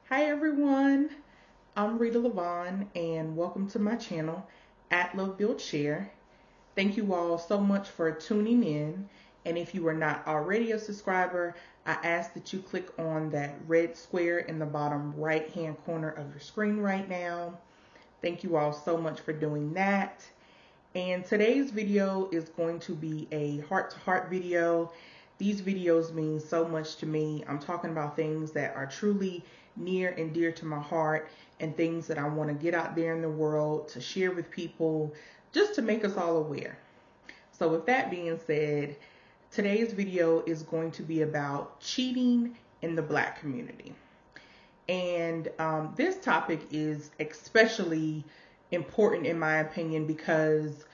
Hi everyone, I'm Rita Levon and welcome to my channel at Love Build Share. Thank you all so much for tuning in, and if you are not already a subscriber, I ask that you click on that red square in the bottom right hand corner of your screen right now. Thank you all so much for doing that. And today's video is going to be a heart-to-heart video. These videos mean so much to me. I'm talking about things that are truly near and dear to my heart and things that I want to get out there in the world to share with people just to make us all aware. So with that being said, today's video is going to be about cheating in the Black community. And this topic is especially important in my opinion because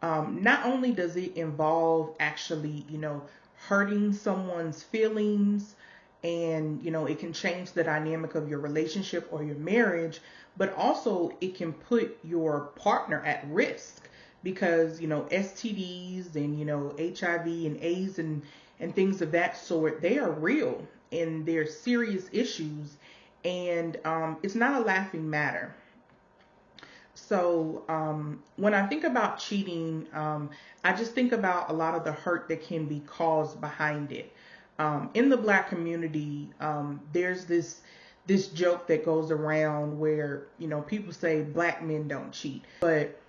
not only does it involve actually, hurting someone's feelings and, it can change the dynamic of your relationship or your marriage, but also it can put your partner at risk because, STDs and, HIV and AIDS and things of that sort, they are real and they're serious issues, and it's not a laughing matter. So when I think about cheating, I just think about a lot of the hurt that can be caused behind it. In the Black community, there's this joke that goes around where, people say Black men don't cheat. But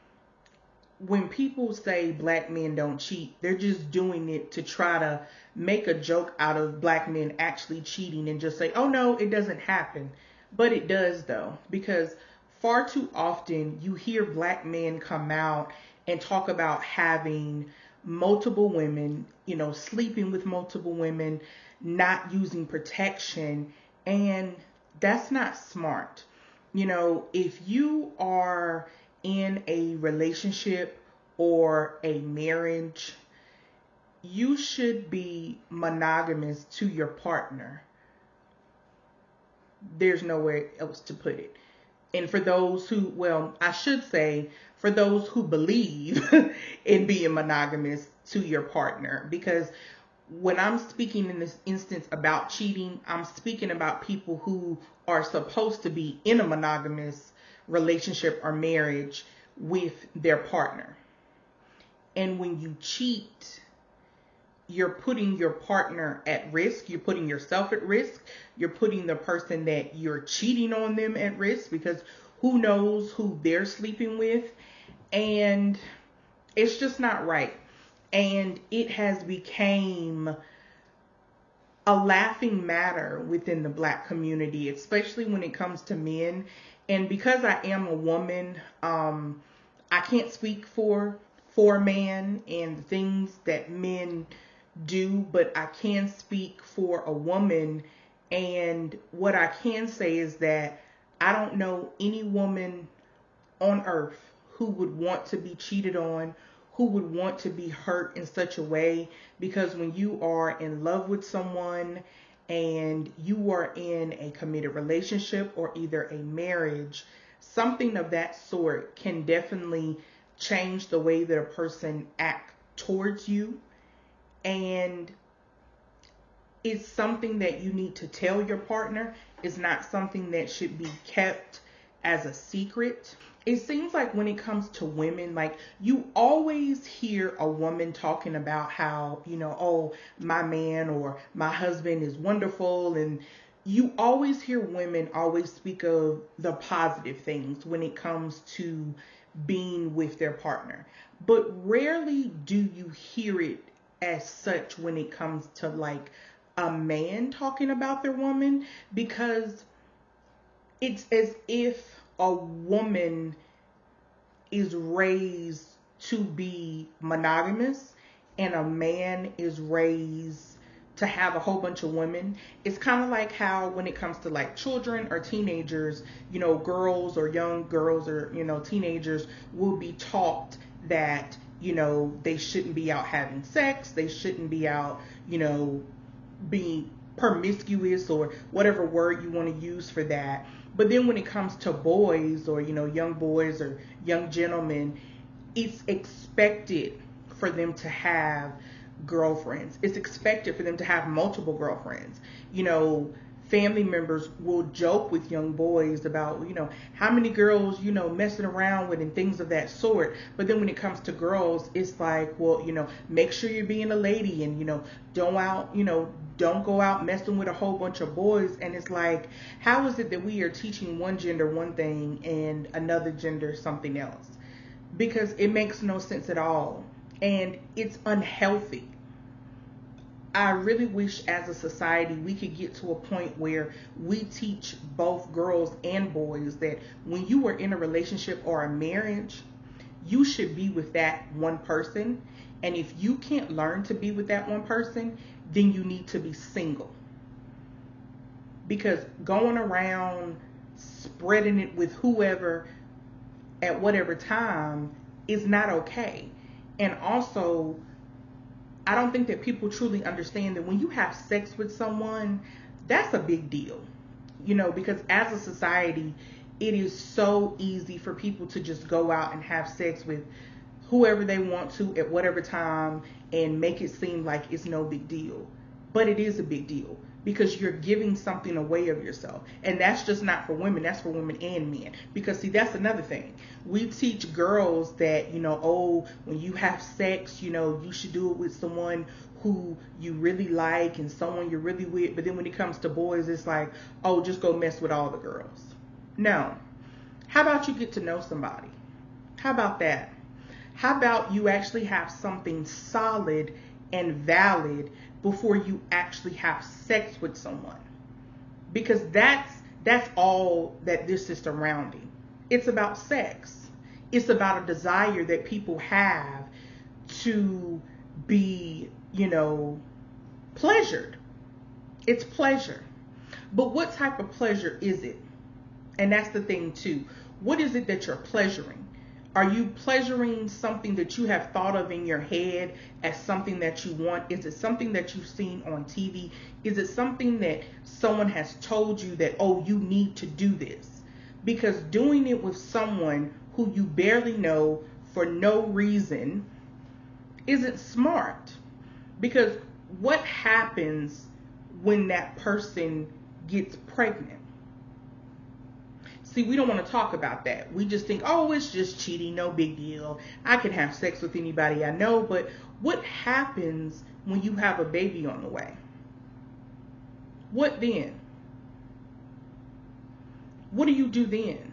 when people say Black men don't cheat, they're just doing it to try to make a joke out of Black men actually cheating and just say, oh no, it doesn't happen. But it does though, because far too often you hear Black men come out and talk about having multiple women, sleeping with multiple women, not using protection, and that's not smart. If you are in a relationship or a marriage, you should be monogamous to your partner. There's nowhere else to put it. And for those who, well, I should say, for those who believe in being monogamous to your partner, because when I'm speaking in this instance about cheating, I'm speaking about people who are supposed to be in a monogamous relationship or marriage with their partner. And when you cheat, you're putting your partner at risk. You're putting yourself at risk. You're putting the person that you're cheating on them at risk because who knows who they're sleeping with. And it's just not right. And it has become a laughing matter within the Black community, especially when it comes to men. And because I am a woman, I can't speak for a man and the things that men do, but I can speak for a woman. And what I can say is that I don't know any woman on earth who would want to be cheated on, who would want to be hurt in such a way, because when you are in love with someone and you are in a committed relationship or either a marriage, something of that sort can definitely change the way that a person acts towards you. And it's something that you need to tell your partner. It's not something that should be kept as a secret. It seems like when it comes to women, like you always hear a woman talking about how, oh, my man or my husband is wonderful. And you always hear women always speak of the positive things when it comes to being with their partner. But rarely do you hear it as such when it comes to like a man talking about their woman, because it's as if a woman is raised to be monogamous and a man is raised to have a whole bunch of women. It's kind of like how when it comes to like children or teenagers, girls or young girls or, teenagers will be taught that, they shouldn't be out having sex. They shouldn't be out, being promiscuous or whatever word you want to use for that. But then when it comes to boys or, young boys or young gentlemen, it's expected for them to have girlfriends. It's expected for them to have multiple girlfriends. family members will joke with young boys about, how many girls, messing around with and things of that sort. But then when it comes to girls, it's like, well, make sure you're being a lady and, don't go out messing with a whole bunch of boys. And it's like, how is it that we are teaching one gender one thing and another gender something else? Because it makes no sense at all. And it's unhealthy. I really wish as a society we could get to a point where we teach both girls and boys that when you are in a relationship or a marriage, you should be with that one person. And if you can't learn to be with that one person, then you need to be single. Because going around spreading it with whoever at whatever time is not okay. And also, I don't think that people truly understand that when you have sex with someone, that's a big deal. Because as a society, it is so easy for people to just go out and have sex with whoever they want to at whatever time and make it seem like it's no big deal. But it is a big deal because you're giving something away of yourself. And that's just not for women, that's for women and men. Because see, that's another thing. We teach girls that, when you have sex, you should do it with someone who you really like and someone you're really with. But then when it comes to boys, it's like, oh, just go mess with all the girls. No. How about you get to know somebody? How about that? How about you actually have something solid and valid before you actually have sex with someone? Because that's all that this is surrounding. It's about sex. It's about a desire that people have to be, pleasured. It's pleasure. But what type of pleasure is it? And that's the thing too. What is it that you're pleasuring? Are you pleasuring something that you have thought of in your head as something that you want? Is it something that you've seen on TV? Is it something that someone has told you that, oh, you need to do this? Because doing it with someone who you barely know for no reason isn't smart. Because what happens when that person gets pregnant? See, we don't want to talk about that. We just think, oh, it's just cheating, no big deal. I can have sex with anybody I know. But what happens when you have a baby on the way? What then? What do you do then?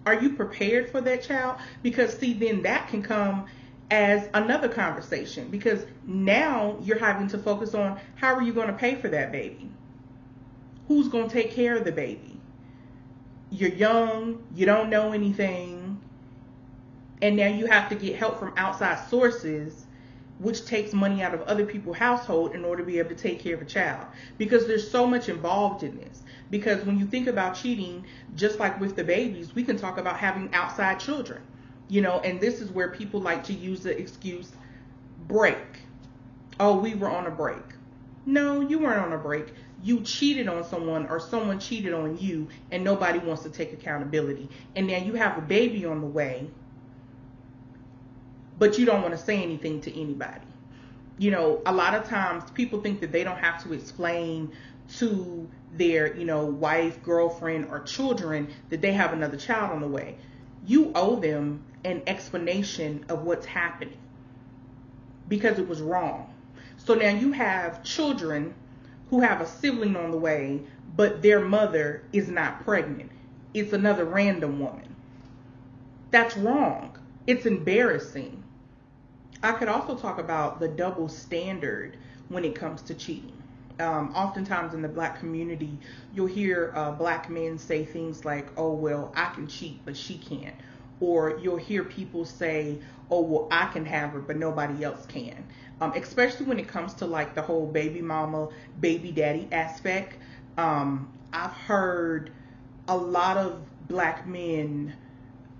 Are you prepared for that child? Because see, then that can come as another conversation. Because now you're having to focus on how are you going to pay for that baby? Who's going to take care of the baby? You're young, you don't know anything, and now you have to get help from outside sources, which takes money out of other people's household in order to be able to take care of a child. Because there's so much involved in this. Because when you think about cheating, just like with the babies, we can talk about having outside children, and this is where people like to use the excuse break. Oh, we were on a break. No, you weren't on a break. You cheated on someone or someone cheated on you and nobody wants to take accountability. And now you have a baby on the way, but you don't want to say anything to anybody. A lot of times people think that they don't have to explain to their, wife, girlfriend, or children that they have another child on the way. You owe them an explanation of what's happening because it was wrong. So now you have children who have a sibling on the way, but their mother is not pregnant. It's another random woman. That's wrong. It's embarrassing. I could also talk about the double standard when it comes to cheating. Oftentimes in the black community, you'll hear black men say things like, oh, well, I can cheat, but she can't. Or you'll hear people say, oh, well, I can have her, but nobody else can. Especially when it comes to like the whole baby mama, baby daddy aspect. I've heard a lot of black men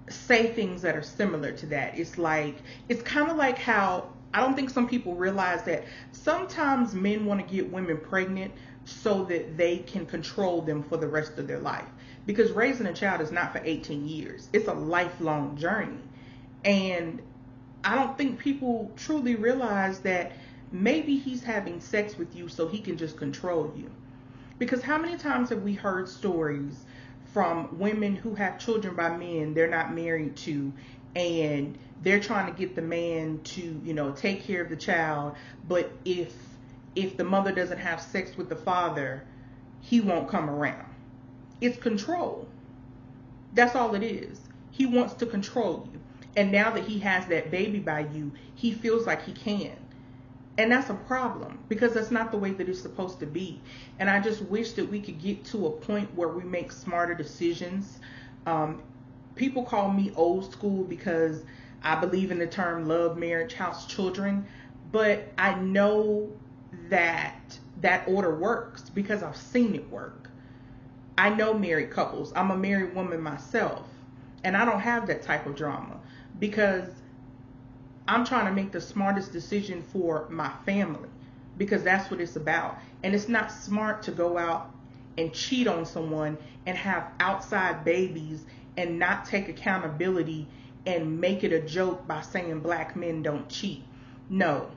say things that are similar to that. It's kind of like how I don't think some people realize that sometimes men want to get women pregnant so that they can control them for the rest of their life. Because raising a child is not for 18 years. It's a lifelong journey. And I don't think people truly realize that maybe he's having sex with you so he can just control you. Because how many times have we heard stories from women who have children by men they're not married to, and they're trying to get the man to, take care of the child, but if the mother doesn't have sex with the father, he won't come around. It's control. That's all it is. He wants to control you. And now that he has that baby by you, he feels like he can. And that's a problem, because that's not the way that it's supposed to be. And I just wish that we could get to a point where we make smarter decisions. People call me old school because I believe in the term love, marriage, house, children. But I know that that order works because I've seen it work. I know married couples. I'm a married woman myself. And I don't have that type of drama because I'm trying to make the smartest decision for my family, because that's what it's about. And it's not smart to go out and cheat on someone and have outside babies and not take accountability and make it a joke by saying black men don't cheat. No.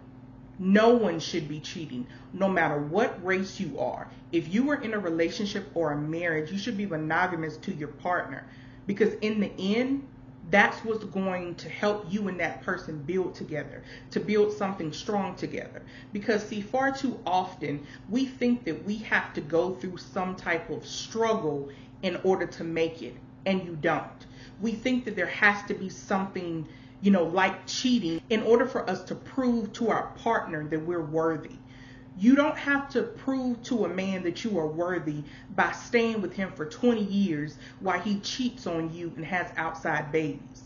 No one should be cheating, no matter what race you are. If you are in a relationship or a marriage, you should be monogamous to your partner, because in the end, that's what's going to help you and that person build together, to build something strong together. Because see, far too often we think that we have to go through some type of struggle in order to make it, and you don't. We think that there has to be something, like cheating, in order for us to prove to our partner that we're worthy. You don't have to prove to a man that you are worthy by staying with him for 20 years while he cheats on you and has outside babies.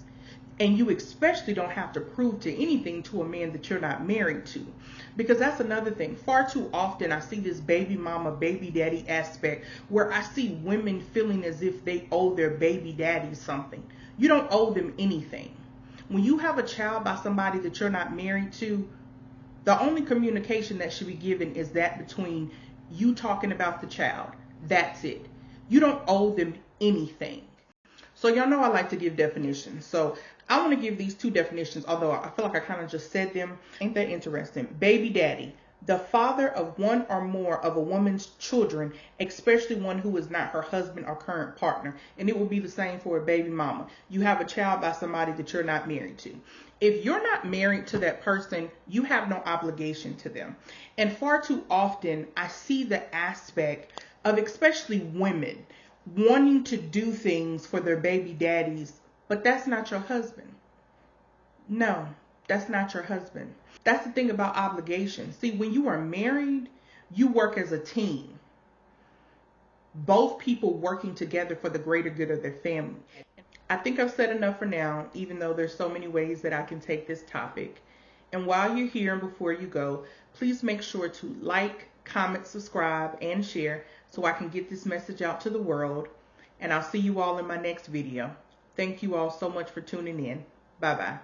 And you especially don't have to prove to anything to a man that you're not married to. Because that's another thing. Far too often I see this baby mama, baby daddy aspect where I see women feeling as if they owe their baby daddy something. You don't owe them anything. When you have a child by somebody that you're not married to, the only communication that should be given is that between you talking about the child. That's it. You don't owe them anything. So y'all know I like to give definitions. So I want to give these two definitions, although I feel like I kind of just said them. Ain't that interesting? Baby daddy, the father of one or more of a woman's children, especially one who is not her husband or current partner. And it will be the same for a baby mama. You have a child by somebody that you're not married to. If you're not married to that person, you have no obligation to them. And far too often, I see the aspect of especially women wanting to do things for their baby daddies, but that's not your husband. No, that's not your husband. That's the thing about obligation. See, when you are married, you work as a team. Both people working together for the greater good of their family. I think I've said enough for now, even though there's so many ways that I can take this topic. And while you're here and before you go, please make sure to like, comment, subscribe, and share so I can get this message out to the world. And I'll see you all in my next video. Thank you all so much for tuning in. Bye-bye.